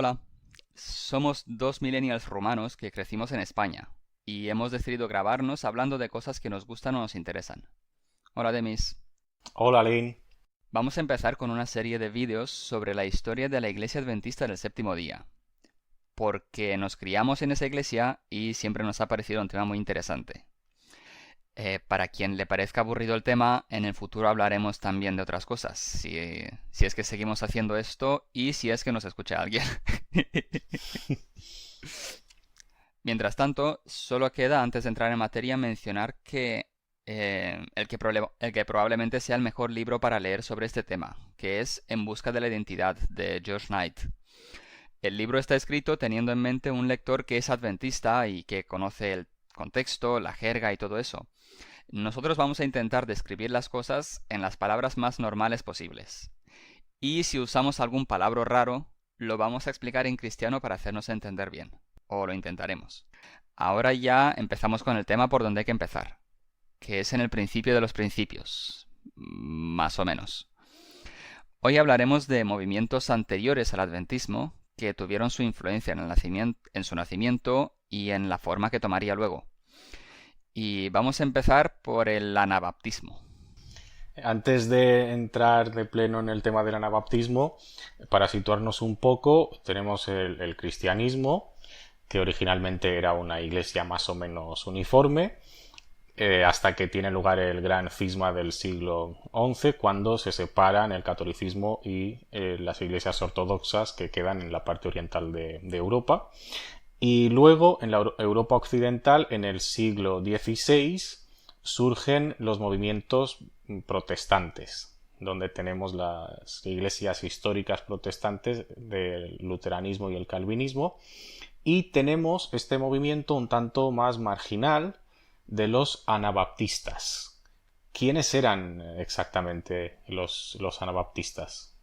Hola, somos dos millennials rumanos que crecimos en España y hemos decidido grabarnos hablando de cosas que nos gustan o nos interesan. Hola Demis, Hola, Lynn. vamos a empezar con una serie de vídeos sobre la historia de la Iglesia Adventista del Séptimo Día, porque nos criamos en esa iglesia y siempre nos ha parecido un tema muy interesante. Para quien le parezca aburrido el tema, en el futuro hablaremos también de otras cosas, si es que seguimos haciendo esto y si es que nos escucha alguien. Mientras tanto, solo queda, antes de entrar en materia, mencionar que el que probablemente sea el mejor libro para leer sobre este tema, que es En busca de la identidad, de George Knight. El libro está escrito teniendo en mente un lector que es adventista y que conoce el contexto, la jerga y todo eso. Nosotros vamos a intentar describir las cosas en las palabras más normales posibles. Y si usamos algún palabra raro, lo vamos a explicar en cristiano para hacernos entender bien. O lo intentaremos. Ahora ya empezamos con el tema por donde hay que empezar, que es en el principio de los principios, más o menos. Hoy hablaremos de movimientos anteriores al adventismo que tuvieron su influencia en su nacimiento y en la forma que tomaría luego. Y vamos a empezar por el anabaptismo. Antes de entrar de pleno en el tema del anabaptismo, para situarnos un poco, tenemos el cristianismo, que originalmente era una iglesia más o menos uniforme, hasta que tiene lugar el gran cisma del siglo XI, cuando se separan el catolicismo y las iglesias ortodoxas que quedan en la parte oriental de Europa. Y luego, en la Europa occidental, en el siglo XVI, surgen los movimientos protestantes, donde tenemos las iglesias históricas protestantes del luteranismo y el calvinismo, y tenemos este movimiento un tanto más marginal de los anabaptistas. ¿Quiénes eran exactamente los anabaptistas?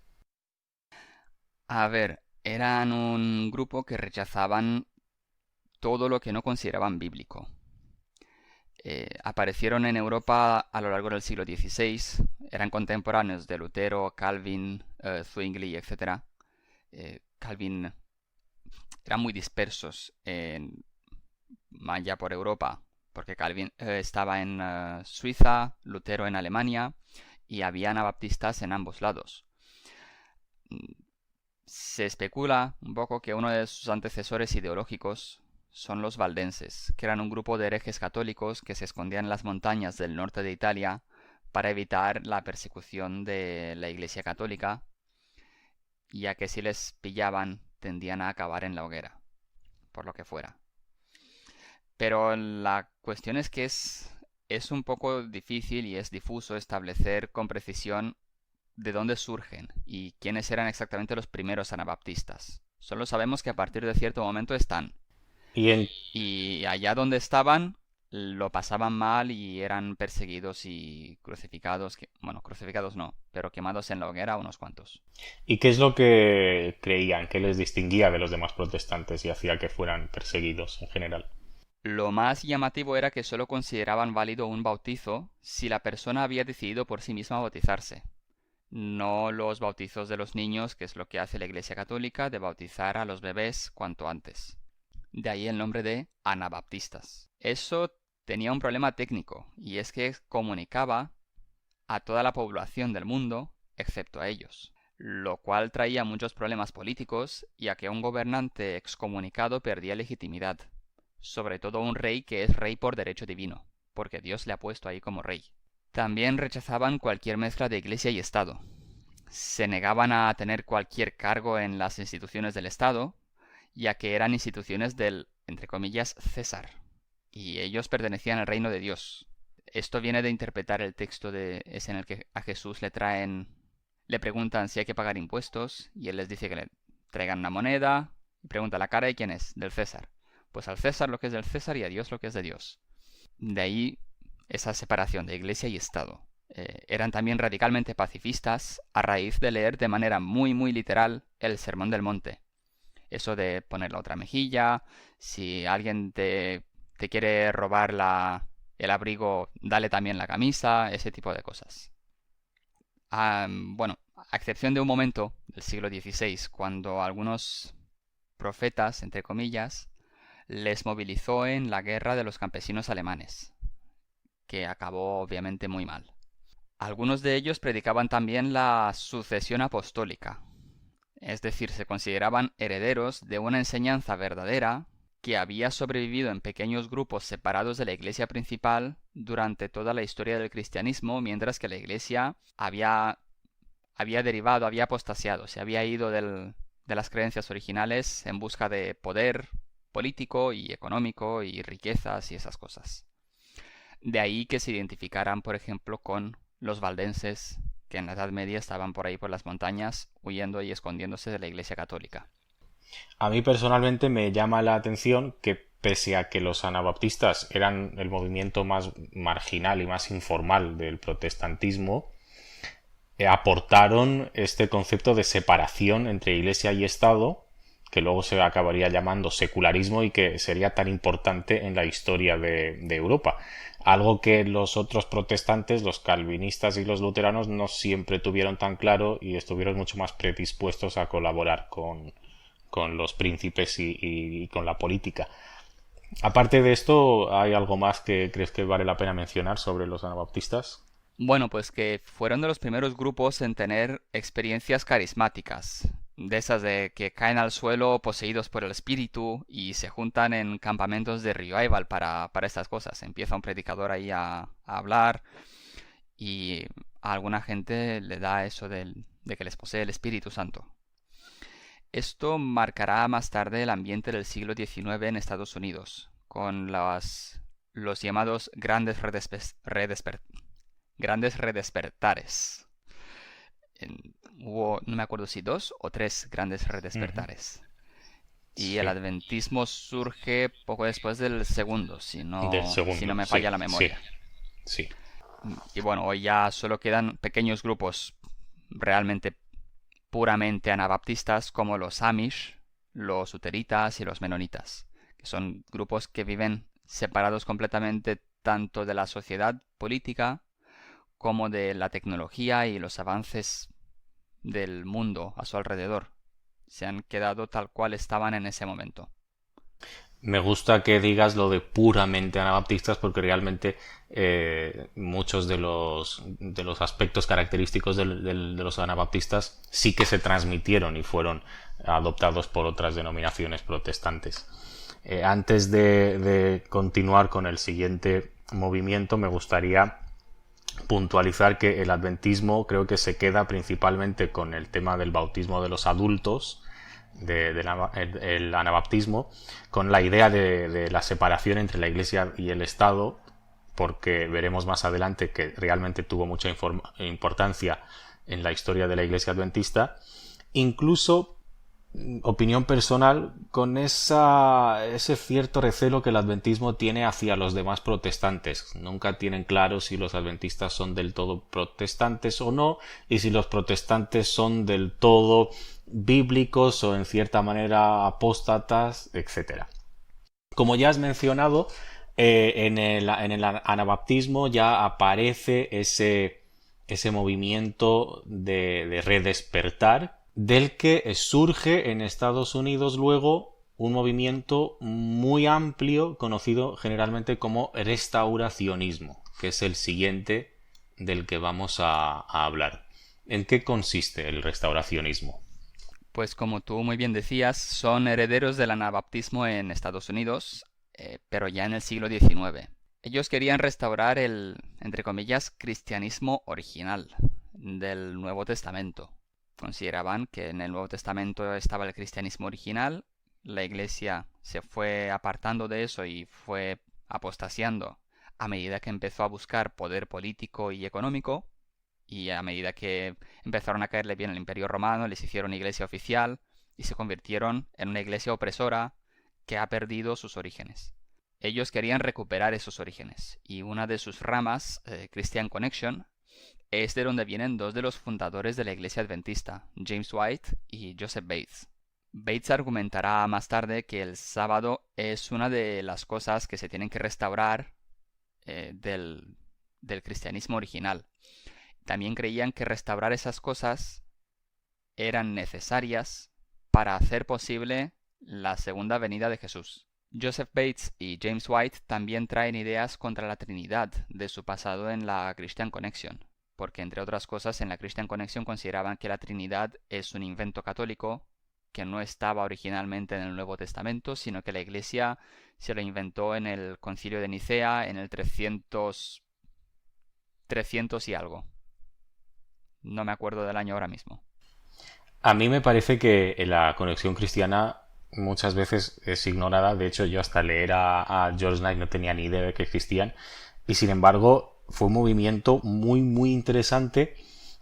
A ver, eran un grupo que rechazaban todo lo que no consideraban bíblico. Aparecieron en Europa a lo largo del siglo XVI, eran contemporáneos de Lutero, Calvin, Zwingli, etc. Calvin eran muy dispersos allá por Europa, porque Calvin estaba en Suiza, Lutero en Alemania y había anabaptistas en ambos lados. Se especula un poco que uno de sus antecesores ideológicos son los valdenses, que eran un grupo de herejes católicos que se escondían en las montañas del norte de Italia para evitar la persecución de la Iglesia católica, ya que si les pillaban tendían a acabar en la hoguera, por lo que fuera. Pero la cuestión es que es un poco difícil y es difuso establecer con precisión de dónde surgen y quiénes eran exactamente los primeros anabaptistas. Solo sabemos que a partir de cierto momento están. Y en Y allá donde estaban lo pasaban mal y eran perseguidos y crucificados. Bueno, crucificados no, pero quemados en la hoguera unos cuantos. ¿Y qué es lo que creían, que les distinguía de los demás protestantes y hacía que fueran perseguidos en general? Lo más llamativo era que solo consideraban válido un bautizo si la persona había decidido por sí misma bautizarse. No los bautizos de los niños, que es lo que hace la Iglesia Católica, de bautizar a los bebés cuanto antes. De ahí el nombre de anabaptistas. Eso tenía un problema técnico, y es que comunicaba a toda la población del mundo, excepto a ellos, lo cual traía muchos problemas políticos, ya que un gobernante excomunicado perdía legitimidad, sobre todo un rey que es rey por derecho divino, porque Dios le ha puesto ahí como rey. También rechazaban cualquier mezcla de iglesia y Estado. Se negaban a tener cualquier cargo en las instituciones del Estado, ya que eran instituciones del, entre comillas, César, y ellos pertenecían al reino de Dios. Esto viene de interpretar el texto es en el que a Jesús le preguntan si hay que pagar impuestos, y él les dice que le traigan una moneda, y pregunta la cara de quién es, del César. Pues al César lo que es del César y a Dios lo que es de Dios. De ahí esa separación de iglesia y Estado. Eran también radicalmente pacifistas a raíz de leer de manera muy muy literal el Sermón del Monte. Eso de poner la otra mejilla, si alguien te quiere robar el abrigo, dale también la camisa, ese tipo de cosas. Bueno, a excepción de un momento del siglo XVI, cuando algunos profetas, entre comillas, les movilizó en la guerra de los campesinos alemanes, que acabó obviamente muy mal. Algunos de ellos predicaban también la sucesión apostólica, es decir, se consideraban herederos de una enseñanza verdadera que había sobrevivido en pequeños grupos separados de la iglesia principal durante toda la historia del cristianismo, mientras que la iglesia había derivado, había apostasiado, se había ido de las creencias originales en busca de poder político y económico y riquezas y esas cosas. De ahí que se identificaran, por ejemplo, con los valdenses, que en la Edad Media estaban por ahí por las montañas, huyendo y escondiéndose de la Iglesia Católica. A mí personalmente me llama la atención que pese a que los anabaptistas eran el movimiento más marginal y más informal del protestantismo, aportaron este concepto de separación entre Iglesia y Estado, que luego se acabaría llamando secularismo y que sería tan importante en la historia de Europa. Algo que los otros protestantes, los calvinistas y los luteranos, no siempre tuvieron tan claro y estuvieron mucho más predispuestos a colaborar con los príncipes y con la política. Aparte de esto, ¿hay algo más que crees que vale la pena mencionar sobre los anabaptistas? Bueno, pues que fueron de los primeros grupos en tener experiencias carismáticas, de esas de que caen al suelo poseídos por el espíritu y se juntan en campamentos de revival para estas cosas. Empieza un predicador ahí a hablar y a alguna gente le da eso de que les posee el Espíritu Santo. Esto marcará más tarde el ambiente del siglo XIX en Estados Unidos, con los llamados grandes redespertares. Hubo, no me acuerdo si 2 o 3 grandes Ujú. redespertares. Y el Sí, adventismo surge poco después del segundo, del si no segundo, me sí, falla la sí, memoria. sí. Y bueno, hoy ya solo quedan pequeños grupos realmente puramente anabaptistas como los Amish, los Uteritas y los Menonitas, que son grupos que viven separados completamente tanto de la sociedad política como de la tecnología y los avances del mundo a su alrededor. Se han quedado tal cual estaban en ese momento. Me gusta que digas lo de puramente anabaptistas porque realmente muchos de los aspectos característicos de los anabaptistas sí que se transmitieron y fueron adoptados por otras denominaciones protestantes. Antes de continuar con el siguiente movimiento, me gustaría puntualizar que el adventismo creo que se queda principalmente con el tema del bautismo de los adultos, el anabaptismo, con la idea de la separación entre la Iglesia y el Estado, porque veremos más adelante que realmente tuvo mucha importancia en la historia de la Iglesia adventista, incluso opinión personal, con ese cierto recelo que el adventismo tiene hacia los demás protestantes. Nunca tienen claro si los adventistas son del todo protestantes o no, y si los protestantes son del todo bíblicos o en cierta manera apóstatas, etcétera. Como ya has mencionado, en el anabaptismo ya aparece ese movimiento de redespertar, del que surge en Estados Unidos luego un movimiento muy amplio conocido generalmente como restauracionismo, que es el siguiente del que vamos a hablar. ¿En qué consiste el restauracionismo? Pues como tú muy bien decías, son herederos del anabaptismo en Estados Unidos, pero ya en el siglo XIX. Ellos querían restaurar el, entre comillas, cristianismo original del Nuevo Testamento. Consideraban que en el Nuevo Testamento estaba el cristianismo original, la Iglesia se fue apartando de eso y fue apostasiando a medida que empezó a buscar poder político y económico, y a medida que empezaron a caerle bien el Imperio Romano, les hicieron iglesia oficial y se convirtieron en una iglesia opresora que ha perdido sus orígenes. Ellos querían recuperar esos orígenes, y una de sus ramas, Christian Connection, es de donde vienen dos de los fundadores de la iglesia adventista, James White y Joseph Bates. Bates argumentará más tarde que el sábado es una de las cosas que se tienen que restaurar del cristianismo original. También creían que restaurar esas cosas eran necesarias para hacer posible la segunda venida de Jesús. Joseph Bates y James White también traen ideas contra la Trinidad de su pasado en la Christian Connection, porque entre otras cosas en la Christian Connection consideraban que la Trinidad es un invento católico que no estaba originalmente en el Nuevo Testamento, sino que la Iglesia se lo inventó en el Concilio de Nicea en el 300 y algo. No me acuerdo del año ahora mismo. A mí me parece que la conexión cristiana muchas veces es ignorada. De hecho, yo hasta leer a George Knight no tenía ni idea de que existían. Y sin embargo, fue un movimiento muy, muy interesante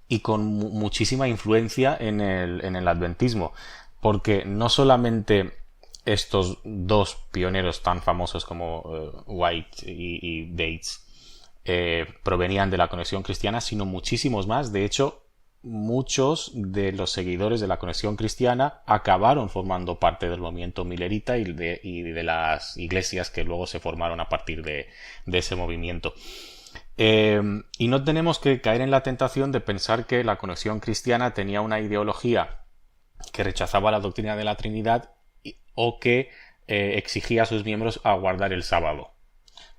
y con muchísima influencia en el adventismo. Porque no solamente estos dos pioneros tan famosos como White y Bates provenían de la conexión cristiana, sino muchísimos más. De hecho, muchos de los seguidores de la conexión cristiana acabaron formando parte del movimiento millerita y de las iglesias que luego se formaron a partir de ese movimiento. Y no tenemos que caer en la tentación de pensar que la conexión cristiana tenía una ideología que rechazaba la doctrina de la Trinidad o que exigía a sus miembros a guardar el sábado,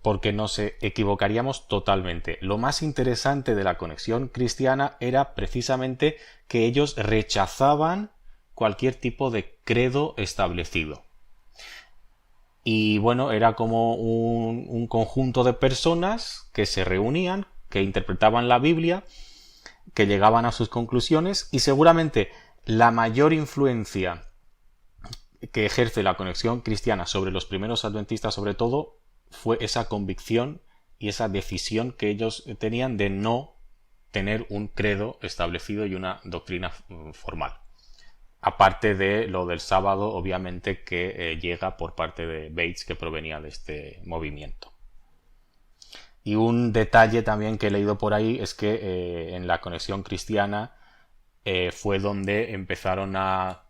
porque nos equivocaríamos totalmente. Lo más interesante de la conexión cristiana era precisamente que ellos rechazaban cualquier tipo de credo establecido. Y bueno, era como un conjunto de personas que se reunían, que interpretaban la Biblia, que llegaban a sus conclusiones, y seguramente la mayor influencia que ejerce la conexión cristiana sobre los primeros adventistas, sobre todo, fue esa convicción y esa decisión que ellos tenían de no tener un credo establecido y una doctrina formal. Aparte de lo del sábado, obviamente, que llega por parte de Bates, que provenía de este movimiento. Y un detalle también que he leído por ahí es que en la conexión cristiana fue donde empezaron a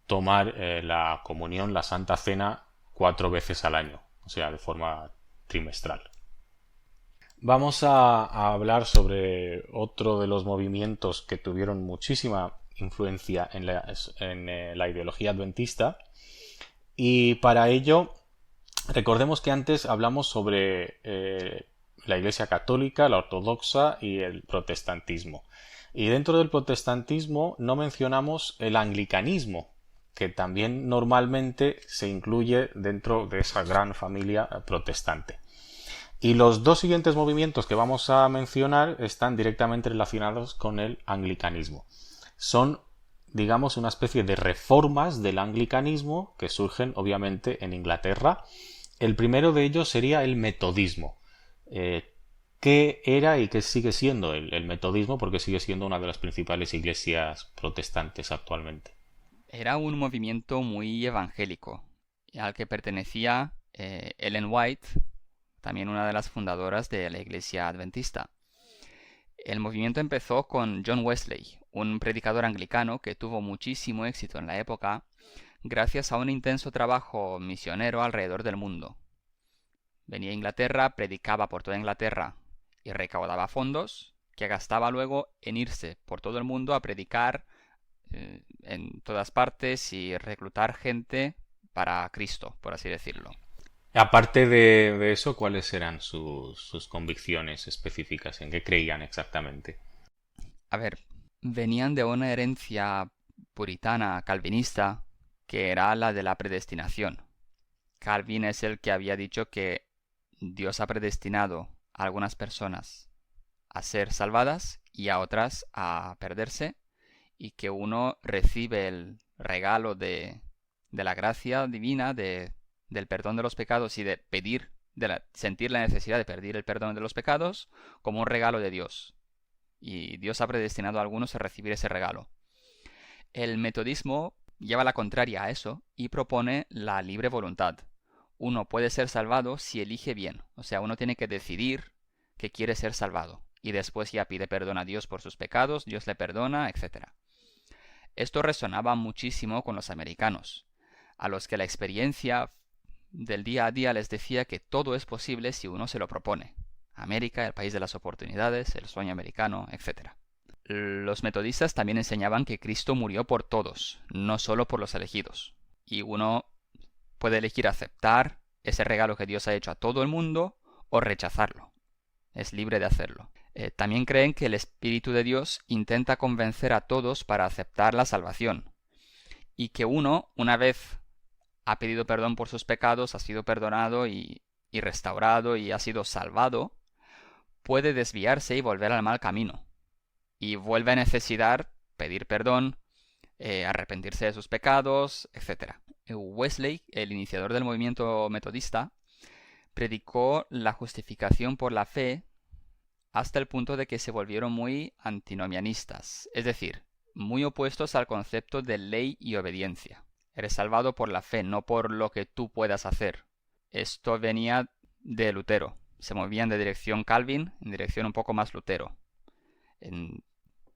tomar la comunión, la Santa Cena, 4 veces al año, o sea, de forma trimestral. Vamos a hablar sobre otro de los movimientos que tuvieron muchísima influencia en la ideología adventista, y para ello recordemos que antes hablamos sobre la Iglesia Católica, la Ortodoxa y el protestantismo. Y dentro del protestantismo no mencionamos el anglicanismo, que también normalmente se incluye dentro de esa gran familia protestante. Y los dos siguientes movimientos que vamos a mencionar están directamente relacionados con el anglicanismo. Son, digamos, una especie de reformas del anglicanismo que surgen obviamente en Inglaterra. El primero de ellos sería el metodismo. ¿Qué era y qué sigue siendo el metodismo? Porque sigue siendo una de las principales iglesias protestantes actualmente. Era un movimiento muy evangélico, al que pertenecía Ellen White, también una de las fundadoras de la Iglesia Adventista. El movimiento empezó con John Wesley, un predicador anglicano que tuvo muchísimo éxito en la época gracias a un intenso trabajo misionero alrededor del mundo. Venía a Inglaterra, predicaba por toda Inglaterra y recaudaba fondos que gastaba luego en irse por todo el mundo a predicar en todas partes y reclutar gente para Cristo, por así decirlo. Aparte de eso, ¿cuáles eran sus convicciones específicas? ¿En qué creían exactamente? A ver, venían de una herencia puritana calvinista que era la de la predestinación. Calvin es el que había dicho que Dios ha predestinado a algunas personas a ser salvadas y a otras a perderse, y que uno recibe el regalo de la gracia divina, del perdón de los pecados y de sentir la necesidad de pedir el perdón de los pecados como un regalo de Dios. Y Dios ha predestinado a algunos a recibir ese regalo. El metodismo lleva la contraria a eso y propone la libre voluntad. Uno puede ser salvado si elige bien, o sea, uno tiene que decidir que quiere ser salvado y después ya pide perdón a Dios por sus pecados, Dios le perdona, etc. Esto resonaba muchísimo con los americanos, a los que la experiencia del día a día les decía que todo es posible si uno se lo propone. América, el país de las oportunidades, el sueño americano, etc. Los metodistas también enseñaban que Cristo murió por todos, no solo por los elegidos. y uno puede elegir aceptar ese regalo que Dios ha hecho a todo el mundo o rechazarlo. Es libre de hacerlo. También creen que el Espíritu de Dios intenta convencer a todos para aceptar la salvación y que uno, una vez ha pedido perdón por sus pecados, ha sido perdonado y restaurado y ha sido salvado, puede desviarse y volver al mal camino. Y vuelve a necesitar pedir perdón, arrepentirse de sus pecados, etc. Wesley, el iniciador del movimiento metodista, predicó la justificación por la fe hasta el punto de que se volvieron muy antinomianistas, es decir, muy opuestos al concepto de ley y obediencia. Eres salvado por la fe, no por lo que tú puedas hacer. Esto venía de Lutero. Se movían de dirección Calvin en dirección un poco más Lutero.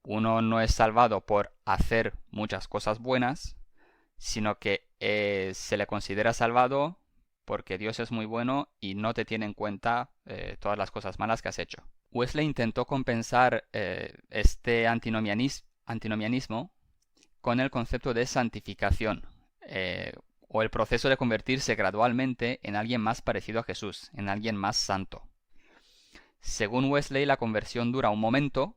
Uno no es salvado por hacer muchas cosas buenas, sino que se le considera salvado porque Dios es muy bueno y no te tiene en cuenta todas las cosas malas que has hecho. Wesley intentó compensar este antinomianismo con el concepto de santificación, o el proceso de convertirse gradualmente en alguien más parecido a Jesús, en alguien más santo. Según Wesley, la conversión dura un momento,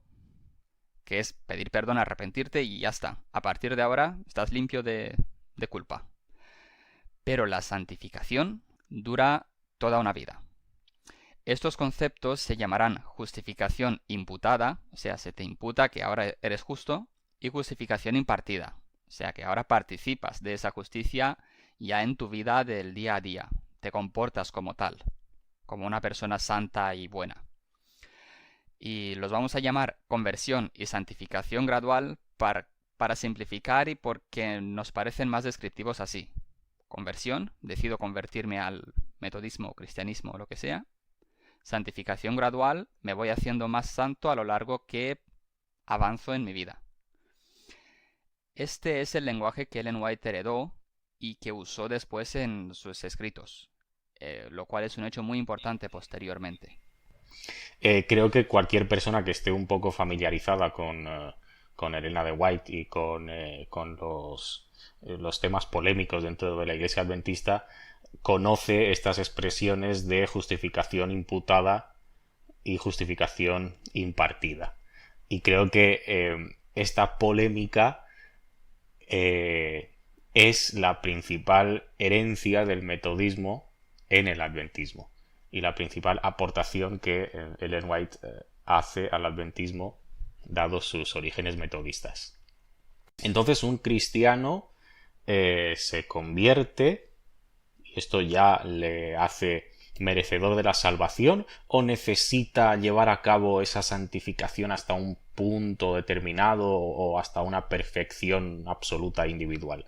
que es pedir perdón, arrepentirte y ya está. A partir de ahora estás limpio de culpa. Pero la santificación dura toda una vida. Estos conceptos se llamarán justificación imputada, o sea, se te imputa que ahora eres justo, y justificación impartida, o sea, que ahora participas de esa justicia ya en tu vida del día a día. Te comportas como tal, como una persona santa y buena. Y los vamos a llamar conversión y santificación gradual para simplificar y porque nos parecen más descriptivos así. Conversión, decido convertirme al metodismo, cristianismo o lo que sea. Santificación gradual, me voy haciendo más santo a lo largo que avanzo en mi vida. Este es el lenguaje que Ellen White heredó y que usó después en sus escritos, lo cual es un hecho muy importante posteriormente. Creo que cualquier persona que esté un poco familiarizada con Elena de White y con los temas polémicos dentro de la Iglesia Adventista conoce estas expresiones de justificación imputada y justificación impartida. Y creo que esta polémica es la principal herencia del metodismo en el adventismo y la principal aportación que Ellen White hace al adventismo dados sus orígenes metodistas. Entonces un cristiano se convierte, y esto ya le hace merecedor de la salvación, o necesita llevar a cabo esa santificación hasta un punto determinado o hasta una perfección absoluta e individual.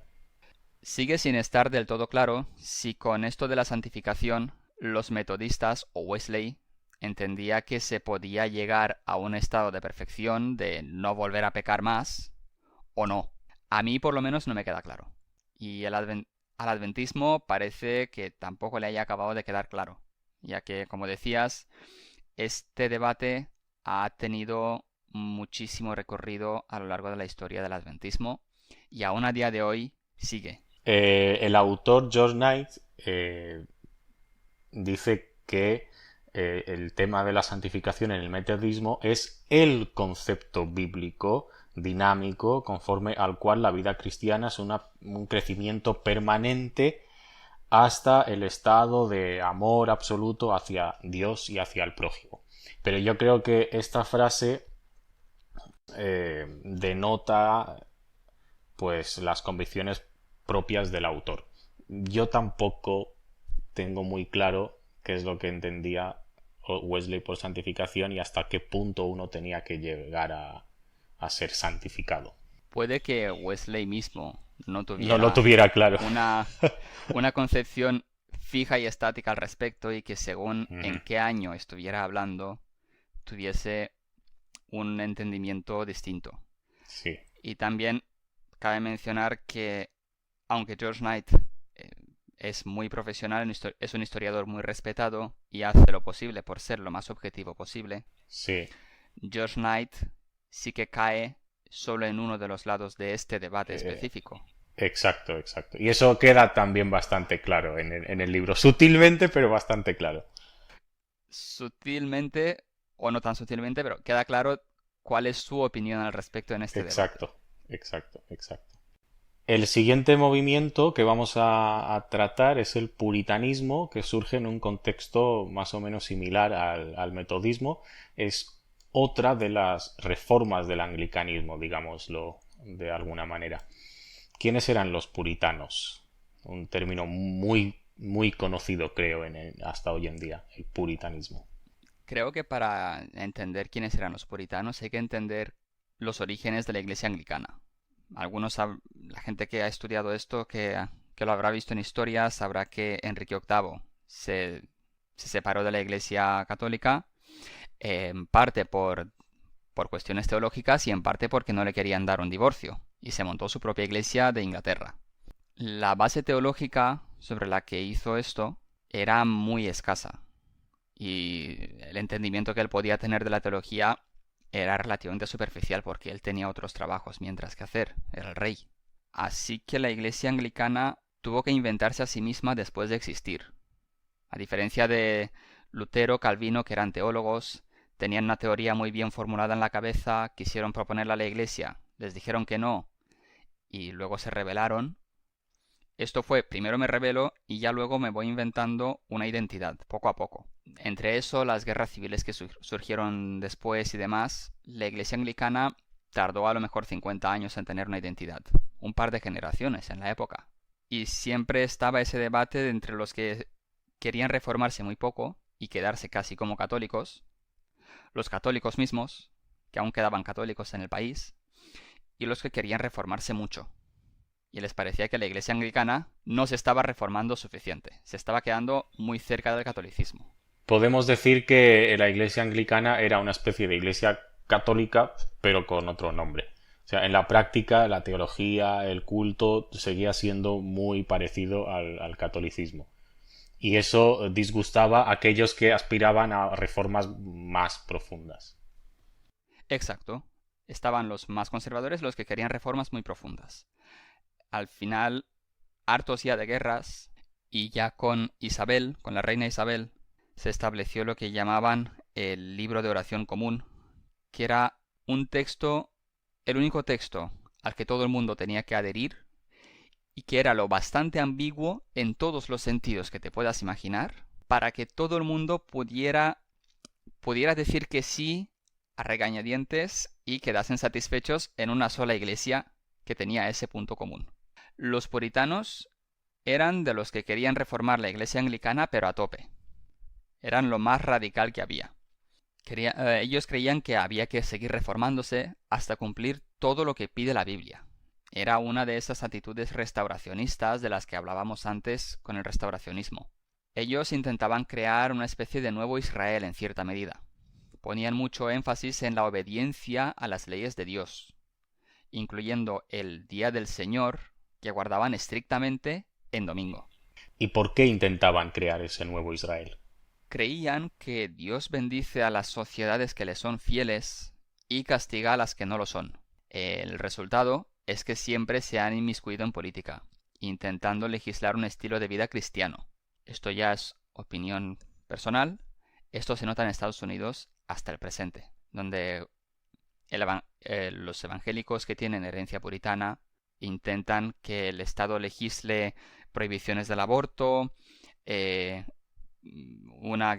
Sigue sin estar del todo claro si con esto de la santificación los metodistas o Wesley entendía que se podía llegar a un estado de perfección de no volver a pecar más o no. A mí por lo menos no me queda claro. Y al adventismo parece que tampoco le haya acabado de quedar claro, ya que, como decías, este debate ha tenido muchísimo recorrido a lo largo de la historia del adventismo y aún a día de hoy sigue. El autor George Knight dice que el tema de la santificación en el metodismo es el concepto bíblico dinámico conforme al cual la vida cristiana es un crecimiento permanente hasta el estado de amor absoluto hacia Dios y hacia el prójimo. Pero yo creo que esta frase denota pues las convicciones propias del autor. Yo tampoco tengo muy claro qué es lo que entendía Wesley por santificación y hasta qué punto uno tenía que llegar a ser santificado. Puede que Wesley mismo no No lo tuviera claro. una concepción fija y estática al respecto y que según en qué año estuviera hablando tuviese un entendimiento distinto. Sí. Y también cabe mencionar que aunque George Knight es muy profesional, es un historiador muy respetado y hace lo posible por ser lo más objetivo posible, Sí. George Knight sí que cae solo en uno de los lados de este debate específico. Exacto, exacto. Y eso queda también bastante claro en el libro, sutilmente, pero bastante claro. Sutilmente, o no tan sutilmente, pero queda claro cuál es su opinión al respecto en este debate. Exacto, exacto, exacto. El siguiente movimiento que vamos a tratar es el puritanismo, que surge en un contexto más o menos similar al metodismo. Es otra de las reformas del anglicanismo, digámoslo de alguna manera. ¿Quiénes eran los puritanos? Un término muy conocido, creo, hasta hoy en día, el puritanismo. Creo que para entender quiénes eran los puritanos hay que entender los orígenes de la Iglesia anglicana. La gente que ha estudiado esto, que lo habrá visto en historia, sabrá que Enrique VIII se separó de la Iglesia católica, en parte por cuestiones teológicas y en parte porque no le querían dar un divorcio, y se montó su propia Iglesia de Inglaterra. La base teológica sobre la que hizo esto era muy escasa y el entendimiento que él podía tener de la teología era relativamente superficial porque él tenía otros trabajos mientras que hacer, era el rey. Así que la iglesia anglicana tuvo que inventarse a sí misma después de existir. A diferencia de Lutero, Calvino, que eran teólogos, tenían una teoría muy bien formulada en la cabeza, quisieron proponerla a la iglesia, les dijeron que no y luego se rebelaron. Esto fue, primero me revelo y ya luego me voy inventando una identidad, poco a poco. Entre eso, las guerras civiles que surgieron después y demás, la iglesia anglicana tardó a lo mejor 50 años en tener una identidad. Un par de generaciones en la época. Y siempre estaba ese debate entre los que querían reformarse muy poco y quedarse casi como católicos, los católicos mismos, que aún quedaban católicos en el país, y los que querían reformarse mucho y les parecía que la iglesia anglicana no se estaba reformando suficiente, se estaba quedando muy cerca del catolicismo. Podemos decir que la iglesia anglicana era una especie de iglesia católica, pero con otro nombre. O sea, en la práctica, la teología, el culto seguía siendo muy parecido al catolicismo. Y eso disgustaba a aquellos que aspiraban a reformas más profundas. Exacto. Estaban los más conservadores, los que querían reformas muy profundas. Al final, hartos ya de guerras, y ya con Isabel, con la reina Isabel, se estableció lo que llamaban el libro de oración común, que era un texto, el único texto al que todo el mundo tenía que adherir, y que era lo bastante ambiguo en todos los sentidos que te puedas imaginar, para que todo el mundo pudiera decir que sí a regañadientes y quedasen satisfechos en una sola iglesia que tenía ese punto común. Los puritanos eran de los que querían reformar la iglesia anglicana, pero a tope. Eran lo más radical que había. Ellos creían que había que seguir reformándose hasta cumplir todo lo que pide la Biblia. Era una de esas actitudes restauracionistas de las que hablábamos antes con el restauracionismo. Ellos intentaban crear una especie de nuevo Israel en cierta medida. Ponían mucho énfasis en la obediencia a las leyes de Dios, incluyendo el Día del Señor, que guardaban estrictamente en domingo. ¿Y por qué intentaban crear ese nuevo Israel? Creían que Dios bendice a las sociedades que le son fieles y castiga a las que no lo son. El resultado es que siempre se han inmiscuido en política, intentando legislar un estilo de vida cristiano. Esto ya es opinión personal. Esto se nota en Estados Unidos hasta el presente, donde los evangélicos que tienen herencia puritana intentan que el Estado legisle prohibiciones del aborto, eh, una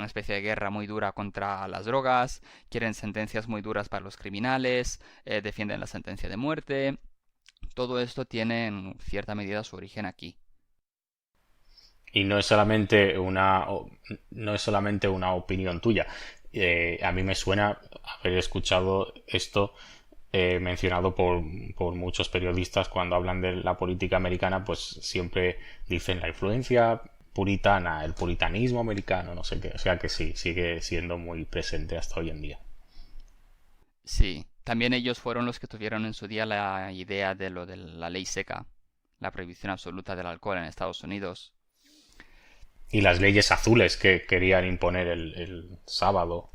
especie de guerra muy dura contra las drogas, quieren sentencias muy duras para los criminales, defienden la sentencia de muerte. Todo esto tiene en cierta medida su origen aquí. Y no es solamente una opinión tuya. A mí me suena haber escuchado esto mencionado por muchos periodistas cuando hablan de la política americana, pues siempre dicen la influencia puritana, el puritanismo americano, no sé qué. O sea que sí, sigue siendo muy presente hasta hoy en día. Sí, también ellos fueron los que tuvieron en su día la idea de lo de la ley seca, la prohibición absoluta del alcohol en Estados Unidos. Y las leyes azules que querían imponer el sábado.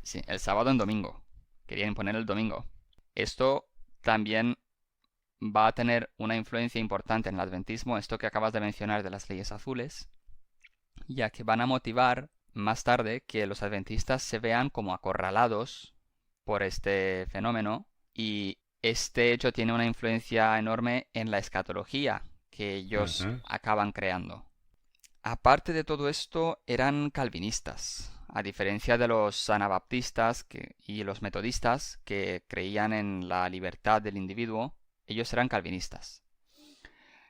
Sí, el sábado en domingo. Querían imponer el domingo. Esto también va a tener una influencia importante en el adventismo, esto que acabas de mencionar de las leyes azules, ya que van a motivar más tarde que los adventistas se vean como acorralados por este fenómeno, y este hecho tiene una influencia enorme en la escatología que ellos Ujú. acaban creando. Aparte de todo esto, eran calvinistas, a diferencia de los anabaptistas y los metodistas que creían en la libertad del individuo. Ellos eran calvinistas.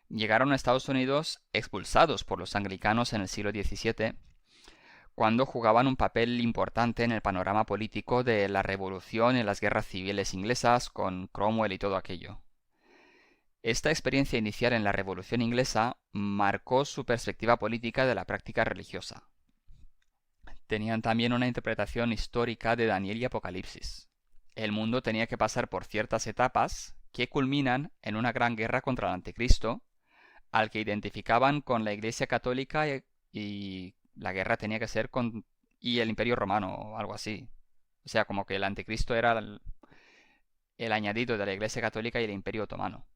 Llegaron a Estados Unidos expulsados por los anglicanos en el siglo XVII, cuando jugaban un papel importante en el panorama político de la Revolución y las guerras civiles inglesas con Cromwell y todo aquello. Esta experiencia inicial en la Revolución Inglesa marcó su perspectiva política de la práctica religiosa. Tenían también una interpretación histórica de Daniel y Apocalipsis. El mundo tenía que pasar por ciertas etapas que culminan en una gran guerra contra el Anticristo, al que identificaban con la Iglesia Católica, y la guerra tenía que ser con y el Imperio Romano o algo así. O sea, como que el Anticristo era el añadido de la Iglesia Católica y el Imperio Otomano.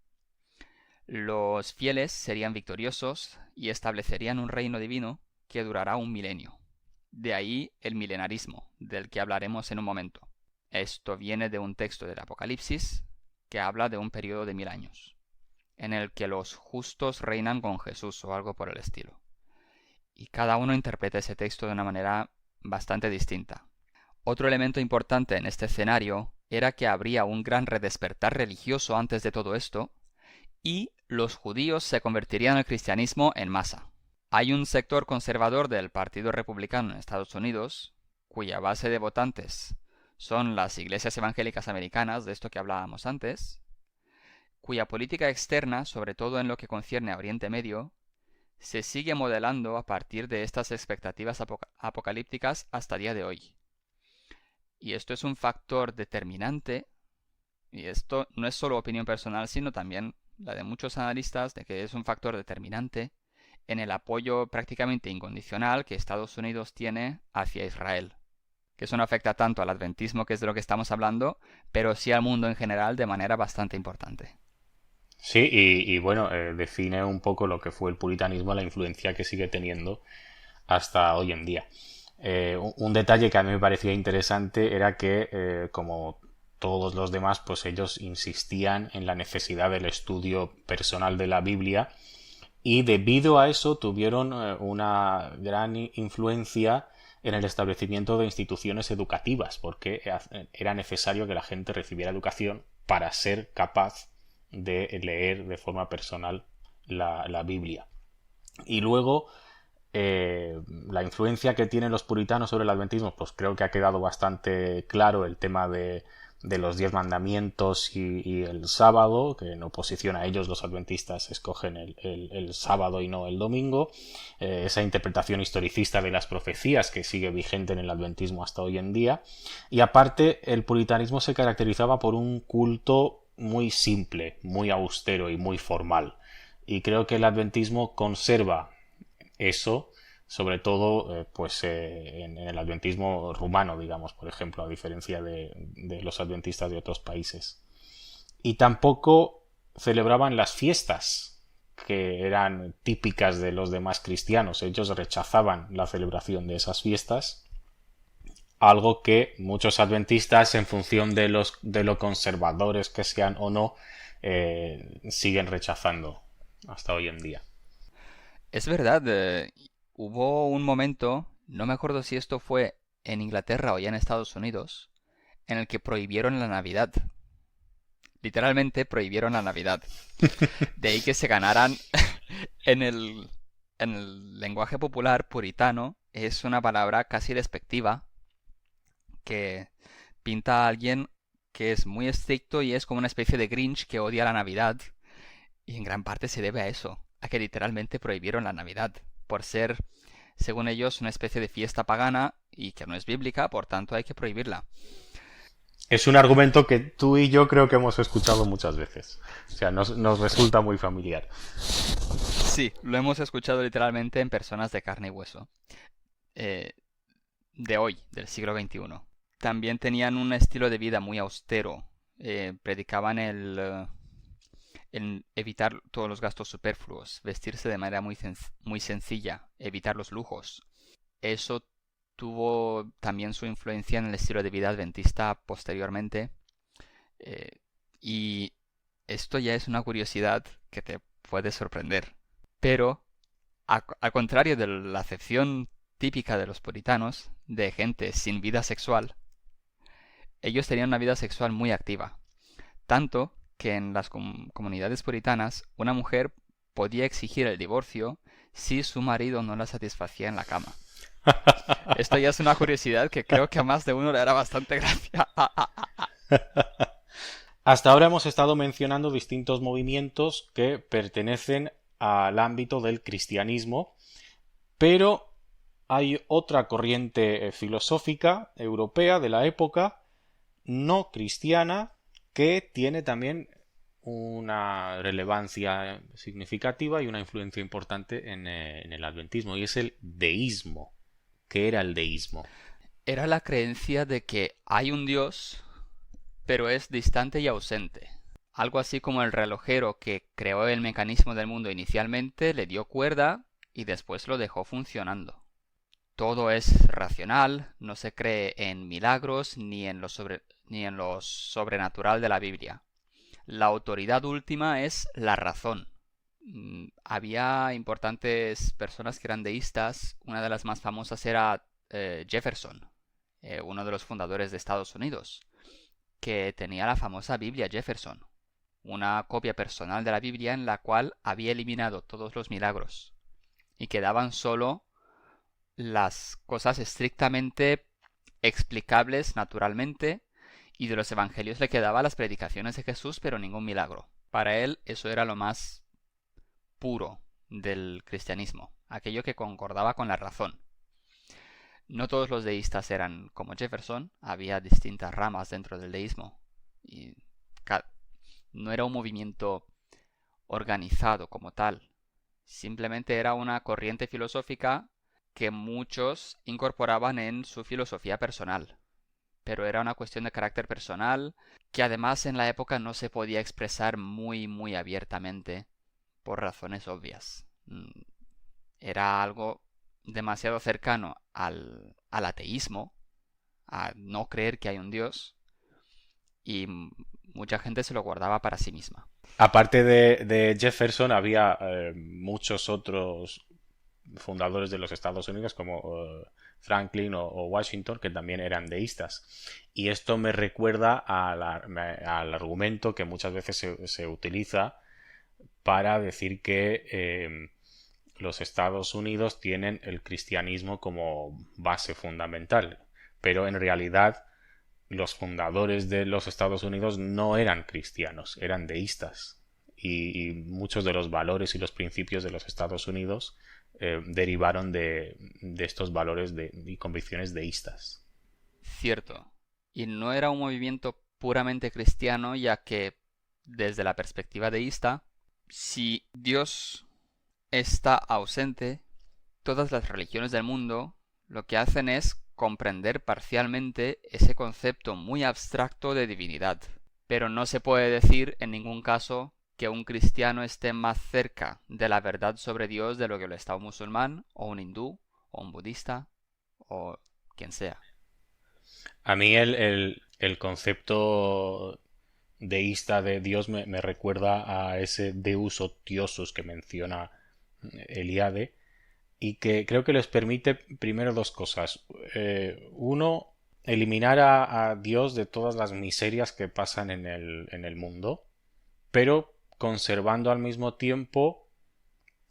Los fieles serían victoriosos y establecerían un reino divino que durará un milenio. De ahí el milenarismo, del que hablaremos en un momento. Esto viene de un texto del Apocalipsis que habla de un periodo de 1000 años, en el que los justos reinan con Jesús o algo por el estilo. Y cada uno interpreta ese texto de una manera bastante distinta. Otro elemento importante en este escenario era que habría un gran redespertar religioso antes de todo esto, y los judíos se convertirían al cristianismo en masa. Hay un sector conservador del Partido Republicano en Estados Unidos, cuya base de votantes son las iglesias evangélicas americanas, de esto que hablábamos antes, cuya política externa, sobre todo en lo que concierne a Oriente Medio, se sigue modelando a partir de estas expectativas apocalípticas hasta el día de hoy. Y esto es un factor determinante, y esto no es solo opinión personal, sino también la de muchos analistas, de que es un factor determinante en el apoyo prácticamente incondicional que Estados Unidos tiene hacia Israel. Que eso no afecta tanto al adventismo, que es de lo que estamos hablando, pero sí al mundo en general de manera bastante importante. Sí, y bueno, define un poco lo que fue el puritanismo, la influencia que sigue teniendo hasta hoy en día. Un detalle que a mí me parecía interesante era que, como todos los demás, pues ellos insistían en la necesidad del estudio personal de la Biblia, y debido a eso tuvieron una gran influencia en el establecimiento de instituciones educativas, porque era necesario que la gente recibiera educación para ser capaz de leer de forma personal la Biblia. Y luego, la influencia que tienen los puritanos sobre el adventismo, pues creo que ha quedado bastante claro el tema de los 10 mandamientos y el sábado, que en oposición a ellos los adventistas escogen el sábado y no el domingo. Esa interpretación historicista de las profecías que sigue vigente en el adventismo hasta hoy en día. Y aparte, el puritanismo se caracterizaba por un culto muy simple, muy austero y muy formal. Y creo que el adventismo conserva eso, sobre todo en el adventismo rumano, digamos, por ejemplo, a diferencia de los adventistas de otros países. Y tampoco celebraban las fiestas que eran típicas de los demás cristianos. Ellos rechazaban la celebración de esas fiestas, algo que muchos adventistas, en función de lo conservadores que sean o no, siguen rechazando hasta hoy en día. Es verdad, hubo un momento, no me acuerdo si esto fue en Inglaterra o ya en Estados Unidos, en el que prohibieron la Navidad. Literalmente prohibieron la Navidad. De ahí que se ganaran en el lenguaje popular puritano, es una palabra casi despectiva que pinta a alguien que es muy estricto y es como una especie de Grinch que odia la Navidad. Y en gran parte se debe a eso, a que literalmente prohibieron la Navidad, por ser, según ellos, una especie de fiesta pagana y que no es bíblica, por tanto hay que prohibirla. Es un argumento que tú y yo creo que hemos escuchado muchas veces. O sea, nos resulta muy familiar. Sí, lo hemos escuchado literalmente en personas de carne y hueso. eh, de hoy, del siglo XXI. También tenían un estilo de vida muy austero. Predicaban en evitar todos los gastos superfluos, vestirse de manera muy sencilla, evitar los lujos. Eso tuvo también su influencia en el estilo de vida adventista posteriormente. Y esto ya es una curiosidad que te puede sorprender. Pero, al contrario de la acepción típica de los puritanos, de gente sin vida sexual, ellos tenían una vida sexual muy activa. Tanto que en las comunidades puritanas una mujer podía exigir el divorcio si su marido no la satisfacía en la cama. Esto ya es una curiosidad que creo que a más de uno le hará bastante gracia. Hasta ahora hemos estado mencionando distintos movimientos que pertenecen al ámbito del cristianismo, pero hay otra corriente filosófica europea de la época, no cristiana, que tiene también una relevancia significativa y una influencia importante en el adventismo, y es el deísmo. ¿Qué era el deísmo? Era la creencia de que hay un Dios, pero es distante y ausente. Algo así como el relojero que creó el mecanismo del mundo inicialmente le dio cuerda y después lo dejó funcionando. Todo es racional, no se cree en milagros ni en lo sobrenatural de la Biblia. La autoridad última es la razón. Había importantes personas que eran deístas. Una de las más famosas era Jefferson, uno de los fundadores de Estados Unidos, que tenía la famosa Biblia Jefferson, una copia personal de la Biblia en la cual había eliminado todos los milagros y quedaban solo las cosas estrictamente explicables naturalmente, y de los evangelios le quedaban las predicaciones de Jesús, pero ningún milagro. Para él eso era lo más puro del cristianismo, aquello que concordaba con la razón. No todos los deístas eran como Jefferson, había distintas ramas dentro del deísmo y no era un movimiento organizado como tal, simplemente era una corriente filosófica que muchos incorporaban en su filosofía personal, pero era una cuestión de carácter personal que además en la época no se podía expresar muy abiertamente por razones obvias. Era algo demasiado cercano al ateísmo, a no creer que hay un Dios, y mucha gente se lo guardaba para sí misma. Aparte de Jefferson, había muchos otros fundadores de los Estados Unidos como Franklin o Washington, que también eran deístas. Y esto me recuerda al argumento que muchas veces se utiliza para decir que los Estados Unidos tienen el cristianismo como base fundamental, pero en realidad los fundadores de los Estados Unidos no eran cristianos, eran deístas. Y muchos de los valores y los principios de los Estados Unidos derivaron de estos valores y convicciones deístas. Cierto. Y no era un movimiento puramente cristiano, ya que desde la perspectiva deísta, si Dios está ausente, todas las religiones del mundo lo que hacen es comprender parcialmente ese concepto muy abstracto de divinidad. Pero no se puede decir en ningún caso que un cristiano esté más cerca de la verdad sobre Dios de lo que lo está un musulmán, o un hindú, o un budista, o quien sea. A mí el concepto deísta de Dios me recuerda a ese Deus Otiosus que menciona Eliade, y que creo que les permite primero dos cosas. Uno, eliminar a Dios de todas las miserias que pasan en el mundo, pero conservando al mismo tiempo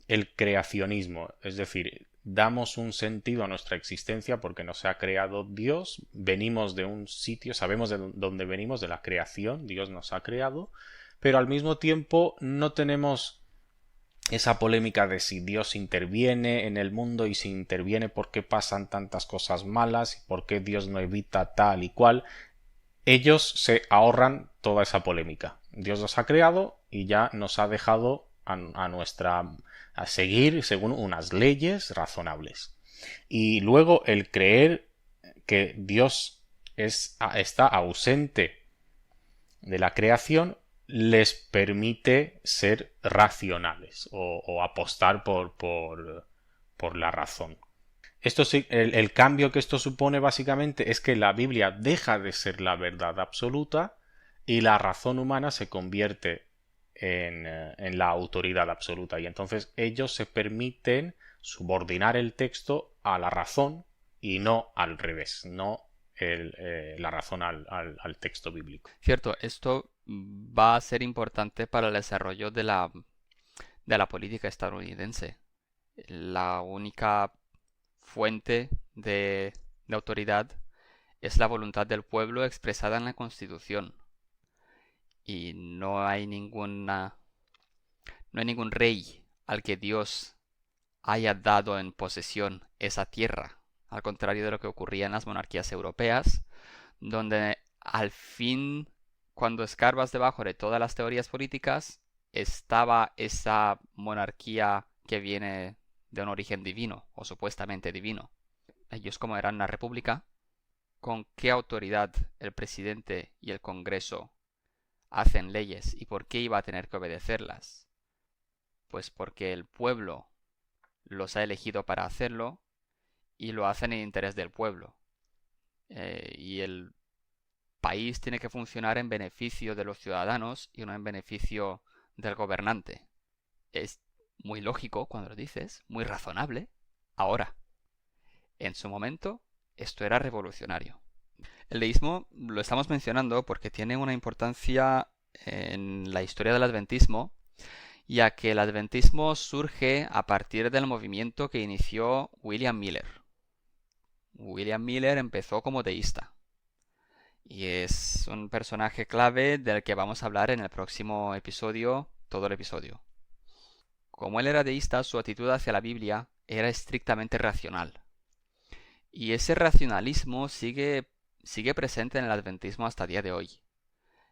el creacionismo, es decir, damos un sentido a nuestra existencia porque nos ha creado Dios, venimos de un sitio, sabemos de dónde venimos, de la creación, Dios nos ha creado, pero al mismo tiempo no tenemos esa polémica de si Dios interviene en el mundo, y si interviene por qué pasan tantas cosas malas y por qué Dios no evita tal y cual. Ellos se ahorran toda esa polémica. Dios nos ha creado y ya nos ha dejado a seguir según unas leyes razonables. Y luego el creer que Dios está ausente de la creación les permite ser racionales o apostar por la razón. Esto sí, el cambio que esto supone básicamente es que la Biblia deja de ser la verdad absoluta y la razón humana se convierte en la autoridad absoluta. Y entonces ellos se permiten subordinar el texto a la razón y no al revés, no la razón al texto bíblico. Cierto, esto va a ser importante para el desarrollo de la política estadounidense. La única fuente de autoridad es la voluntad del pueblo expresada en la Constitución. Y no hay ningún rey al que Dios haya dado en posesión esa tierra, al contrario de lo que ocurría en las monarquías europeas, donde al fin, cuando escarbas debajo de todas las teorías políticas, estaba esa monarquía que viene de un origen divino, o supuestamente divino. Ellos, como eran una república, ¿con qué autoridad el presidente y el Congreso hacen leyes y por qué iba a tener que obedecerlas? Pues porque el pueblo los ha elegido para hacerlo y lo hacen en interés del pueblo. Y el país tiene que funcionar en beneficio de los ciudadanos y no en beneficio del gobernante. Es muy lógico cuando lo dices, muy razonable. Ahora, en su momento, esto era revolucionario. El deísmo lo estamos mencionando porque tiene una importancia en la historia del adventismo, ya que el adventismo surge a partir del movimiento que inició William Miller. William Miller empezó como deísta y es un personaje clave del que vamos a hablar en el próximo episodio, todo el episodio. Como él era deísta, su actitud hacia la Biblia era estrictamente racional. Y ese racionalismo sigue presente en el adventismo hasta el día de hoy.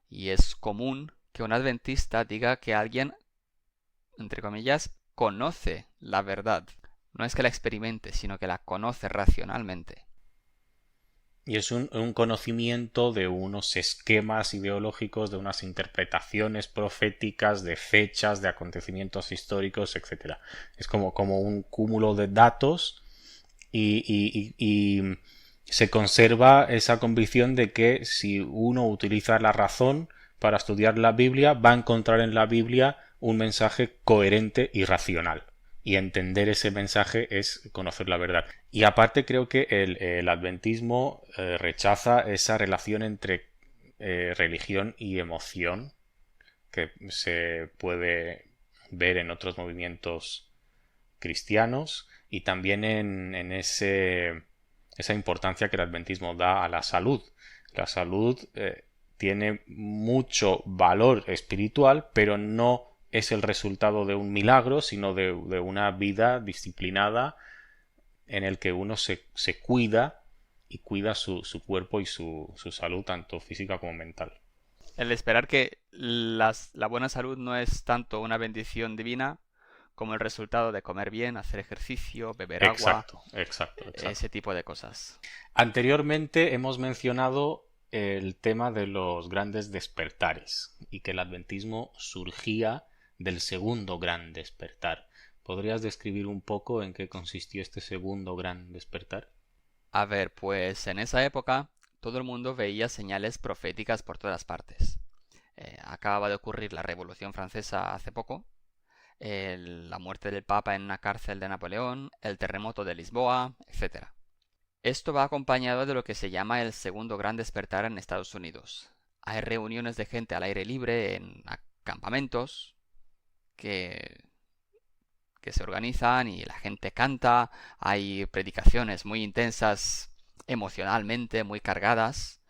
Y es común que un adventista diga que alguien, entre comillas, conoce la verdad. No es que la experimente, sino que la conoce racionalmente. Y es un conocimiento de unos esquemas ideológicos, de unas interpretaciones proféticas, de fechas, de acontecimientos históricos, etc. Es como un cúmulo de datos y se conserva esa convicción de que si uno utiliza la razón para estudiar la Biblia, va a encontrar en la Biblia un mensaje coherente y racional. Y entender ese mensaje es conocer la verdad. Y aparte creo que el adventismo rechaza esa relación entre religión y emoción que se puede ver en otros movimientos cristianos y también en esa importancia que el adventismo da a la salud. La salud tiene mucho valor espiritual, pero no es el resultado de un milagro, sino de una vida disciplinada en el que uno se cuida y cuida su cuerpo y su salud, tanto física como mental. El esperar que la buena salud no es tanto una bendición divina como el resultado de comer bien, hacer ejercicio, beber agua, Exacto. ese tipo de cosas. Anteriormente hemos mencionado el tema de los grandes despertares y que el adventismo surgía del segundo gran despertar. ¿Podrías describir un poco en qué consistió este segundo gran despertar? A ver, pues en esa época todo el mundo veía señales proféticas por todas partes. Acababa de ocurrir la Revolución Francesa hace poco, la muerte del Papa en una cárcel de Napoleón, el terremoto de Lisboa, etc. Esto va acompañado de lo que se llama el segundo gran despertar en Estados Unidos. Hay reuniones de gente al aire libre en campamentos que se organizan y la gente canta, hay predicaciones muy intensas emocionalmente, muy cargadas.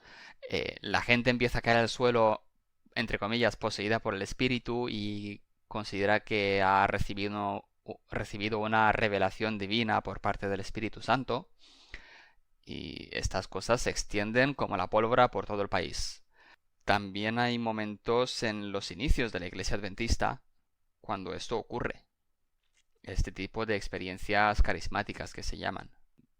La gente empieza a caer al suelo, entre comillas, poseída por el espíritu y considera que ha recibido una revelación divina por parte del Espíritu Santo. Y estas cosas se extienden como la pólvora por todo el país. También hay momentos en los inicios de la Iglesia Adventista cuando esto ocurre. Este tipo de experiencias carismáticas que se llaman.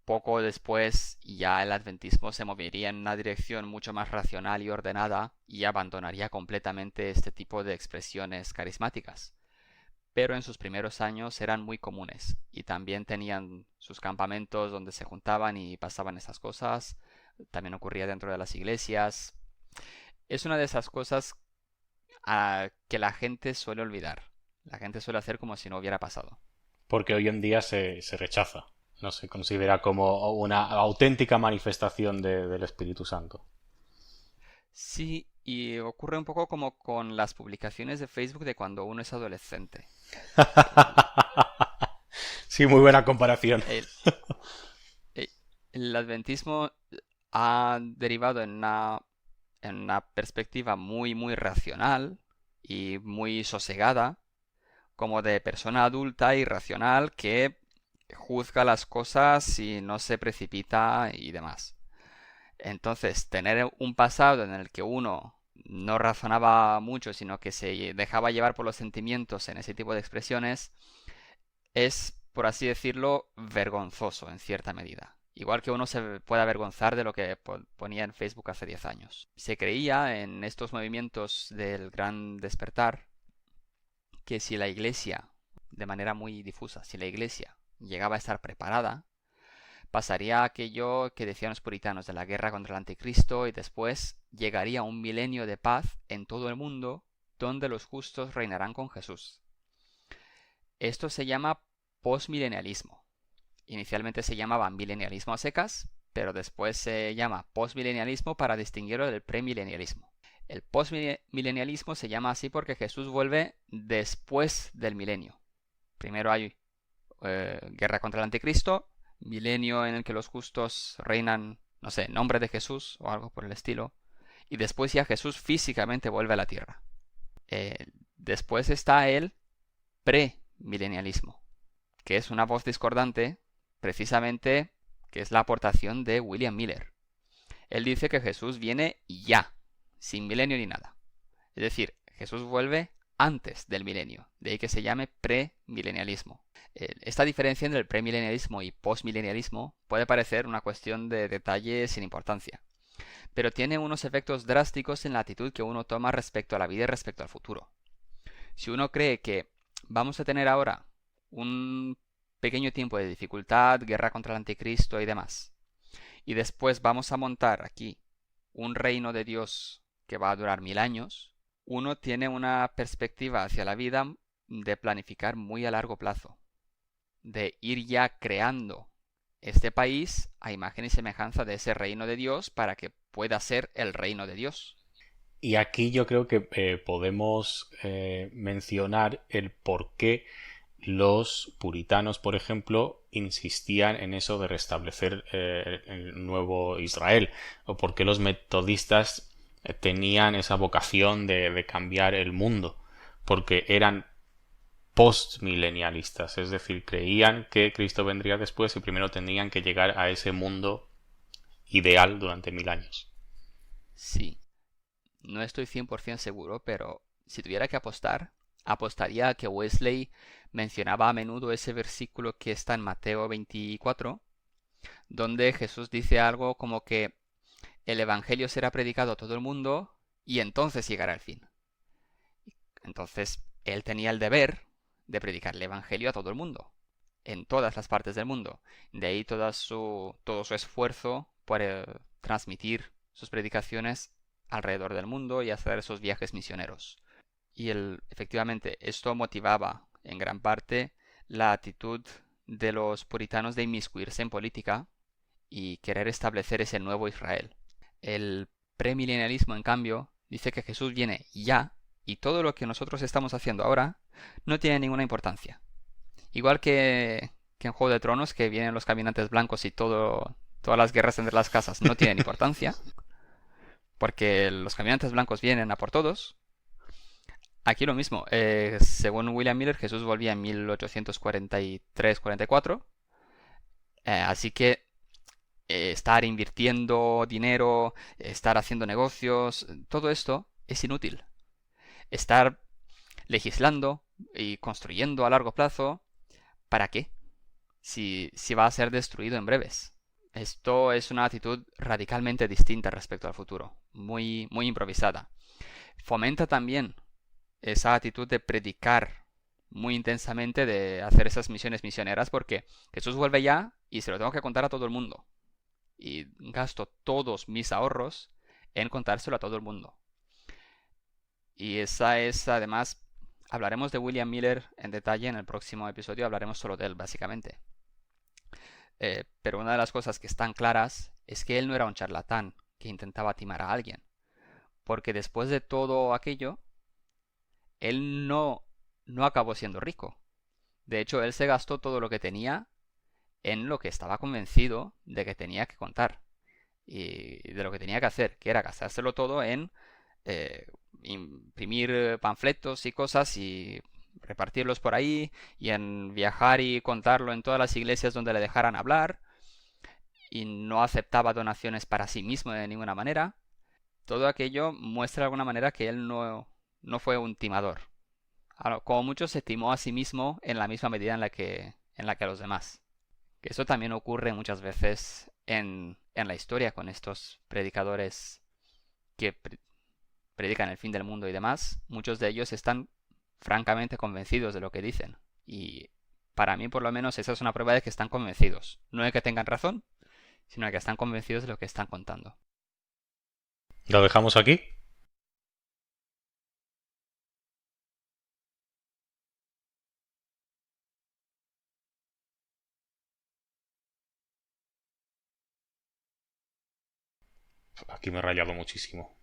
poco después ya el adventismo se movería en una dirección mucho más racional y ordenada y abandonaría completamente este tipo de expresiones carismáticas. Pero en sus primeros años eran muy comunes y también tenían sus campamentos donde se juntaban y pasaban esas cosas. También ocurría dentro de las iglesias. Es una de esas cosas que la gente suele olvidar. La gente suele hacer como si no hubiera pasado. Porque hoy en día se rechaza, no se considera como una auténtica manifestación del Espíritu Santo. Sí, y ocurre un poco como con las publicaciones de Facebook de cuando uno es adolescente. El, Sí, muy buena comparación. el- el- el adventismo ha derivado en una perspectiva muy, muy racional y muy sosegada, como de persona adulta y racional que juzga las cosas y no se precipita y demás. Entonces, tener un pasado en el que uno no razonaba mucho, sino que se dejaba llevar por los sentimientos en ese tipo de expresiones, es, por así decirlo, vergonzoso en cierta medida. Igual que uno se puede avergonzar de lo que ponía en Facebook hace 10 años. Se creía en estos movimientos del gran despertar que si la iglesia, de manera muy difusa, si la iglesia llegaba a estar preparada, pasaría aquello que decían los puritanos de la guerra contra el anticristo y después llegaría un milenio de paz en todo el mundo donde los justos reinarán con Jesús. Esto se llama postmilenialismo. Inicialmente se llamaba milenialismo a secas, pero después se llama postmilenialismo para distinguirlo del premilenialismo. El postmilenialismo se llama así porque Jesús vuelve después del milenio. Primero hay guerra contra el anticristo, milenio en el que los justos reinan, no sé, en nombre de Jesús o algo por el estilo, y después ya Jesús físicamente vuelve a la tierra. Eh, Después está el premilenialismo, que es una voz discordante, precisamente, que es la aportación de William Miller. Él dice que Jesús viene ya, sin milenio ni nada. Es decir, Jesús vuelve antes del milenio, de ahí que se llame premilenialismo. Esta diferencia entre el premilenialismo y postmilenialismo puede parecer una cuestión de detalle sin importancia, pero tiene unos efectos drásticos en la actitud que uno toma respecto a la vida y respecto al futuro. Si uno cree que vamos a tener ahora un pequeño tiempo de dificultad, guerra contra el anticristo y demás, y después vamos a montar aquí un reino de Dios que va a durar 1000 años, uno tiene una perspectiva hacia la vida de planificar muy a largo plazo, de ir ya creando este país a imagen y semejanza de ese reino de Dios para que pueda ser el reino de Dios. Y aquí yo creo que podemos mencionar el por qué los puritanos, por ejemplo, insistían en eso de restablecer el nuevo Israel, o por qué los metodistas tenían esa vocación de cambiar el mundo, porque eran postmilenialistas, es decir, creían que Cristo vendría después y primero tendrían que llegar a ese mundo ideal durante 1000 años. Sí, no estoy 100% seguro, pero si tuviera que apostar, apostaría a que Wesley mencionaba a menudo ese versículo que está en Mateo 24, donde Jesús dice algo como que el Evangelio será predicado a todo el mundo y entonces llegará el fin. Entonces, él tenía el deber de predicar el Evangelio a todo el mundo, en todas las partes del mundo. De ahí todo su esfuerzo por transmitir sus predicaciones alrededor del mundo y hacer esos viajes misioneros. Y efectivamente, esto motivaba en gran parte la actitud de los puritanos de inmiscuirse en política y querer establecer ese nuevo Israel. El premilenialismo, en cambio, dice que Jesús viene ya y todo lo que nosotros estamos haciendo ahora no tiene ninguna importancia. Igual que en Juego de Tronos, que vienen los caminantes blancos y todas las guerras entre las casas no tienen importancia, porque los caminantes blancos vienen a por todos. Aquí lo mismo, según William Miller, Jesús volvía en 1843-44, así que estar invirtiendo dinero, estar haciendo negocios, todo esto es inútil. Estar legislando y construyendo a largo plazo, ¿para qué? Si va a ser destruido en breves. Esto es una actitud radicalmente distinta respecto al futuro, muy, muy improvisada. Fomenta también esa actitud de predicar muy intensamente, de hacer esas misiones misioneras, porque Jesús vuelve ya y se lo tengo que contar a todo el mundo. Y gasto todos mis ahorros en contárselo a todo el mundo. Y esa es, además, hablaremos de William Miller en detalle en el próximo episodio, hablaremos solo de él, básicamente. Pero una de las cosas que están claras es que él no era un charlatán que intentaba timar a alguien. Porque después de todo aquello, él no acabó siendo rico. De hecho, él se gastó todo lo que tenía en lo que estaba convencido de que tenía que contar y de lo que tenía que hacer, que era gastárselo todo en eh, imprimir panfletos y cosas y repartirlos por ahí, y en viajar y contarlo en todas las iglesias donde le dejaran hablar, y no aceptaba donaciones para sí mismo de ninguna manera. Todo aquello muestra de alguna manera que él no fue un timador. Como mucho se timó a sí mismo en la misma medida en la que a los demás. Que eso también ocurre muchas veces en la historia con estos predicadores que predican el fin del mundo y demás. Muchos de ellos están francamente convencidos de lo que dicen. Y para mí, por lo menos, esa es una prueba de que están convencidos. No de que tengan razón, sino de que están convencidos de lo que están contando. ¿Lo dejamos aquí? Aquí me he rayado muchísimo.